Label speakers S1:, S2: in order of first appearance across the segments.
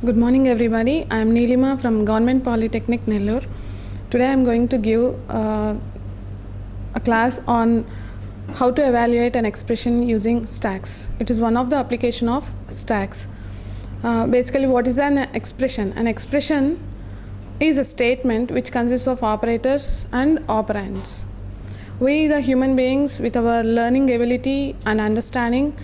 S1: Good morning everybody. I am Neelima from Government Polytechnic Nellore. Today I am going to give a class on how to evaluate an expression using stacks. It is one of the application of stacks. Basically, what is an expression? An expression is a statement which consists of operators and operands. We, the human beings, with our learning ability and understanding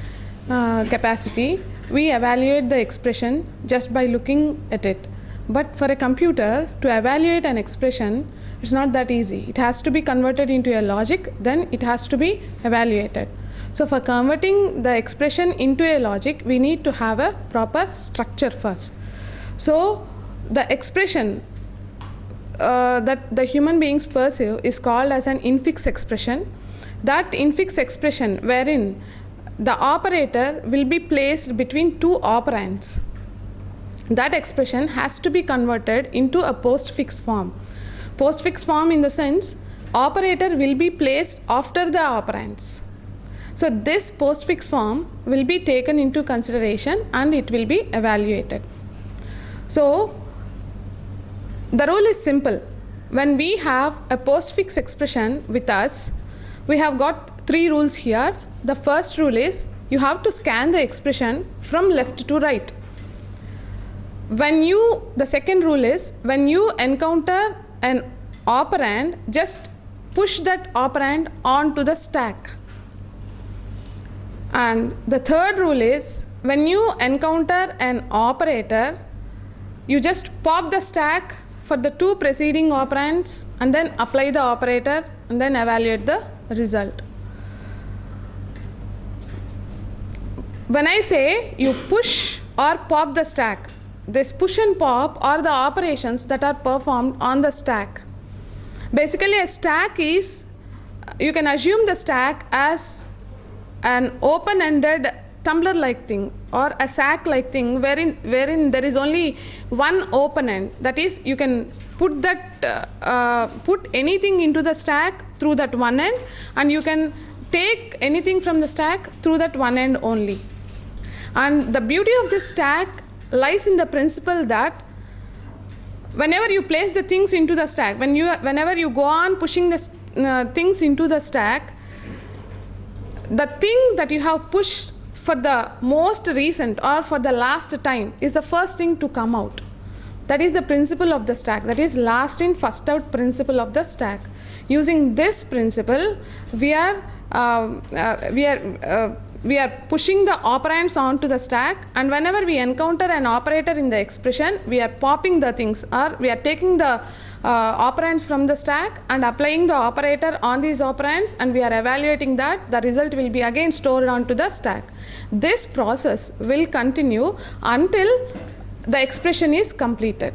S1: capacity, we evaluate the expression just by looking at it. But for a computer to evaluate an expression, it's not that easy. It has to be converted into a logic, then it has to be evaluated. So for converting the expression into a logic, we need to have a proper structure first. So the expression that the human beings perceive is called as an infix expression. That infix expression wherein the operator will be placed between two operands. That expression has to be converted into a postfix form. Postfix form in the sense, operator will be placed after the operands. So this postfix form will be taken into consideration and it will be evaluated. So the rule is simple. When we have a postfix expression with us, we have got three rules here. The first rule is you have to scan the expression from left to right. The second rule is when you encounter an operand, just push that operand onto the stack. And the third rule is when you encounter an operator, you just pop the stack for the two preceding operands and then apply the operator and then evaluate the result. When I say you push or pop the stack, this push and pop are the operations that are performed on the stack. Basically, a stack is, you can assume the stack as an open-ended tumbler-like thing or a sack-like thing wherein there is only one open end. That is, you can put anything into the stack through that one end, and you can take anything from the stack through that one end only. And the beauty of this stack lies in the principle that whenever you place the things into the stack, whenever you go on pushing the things into the stack, the thing that you have pushed for the most recent or for the last time is the first thing to come out. That is the principle of the stack. That is last in, first out principle of the stack. Using this principle, we are pushing the operands onto the stack, and whenever we encounter an operator in the expression, we are popping the things, or we are taking the operands from the stack and applying the operator on these operands, and we are evaluating that. The result will be again stored onto the stack. This process will continue until the expression is completed.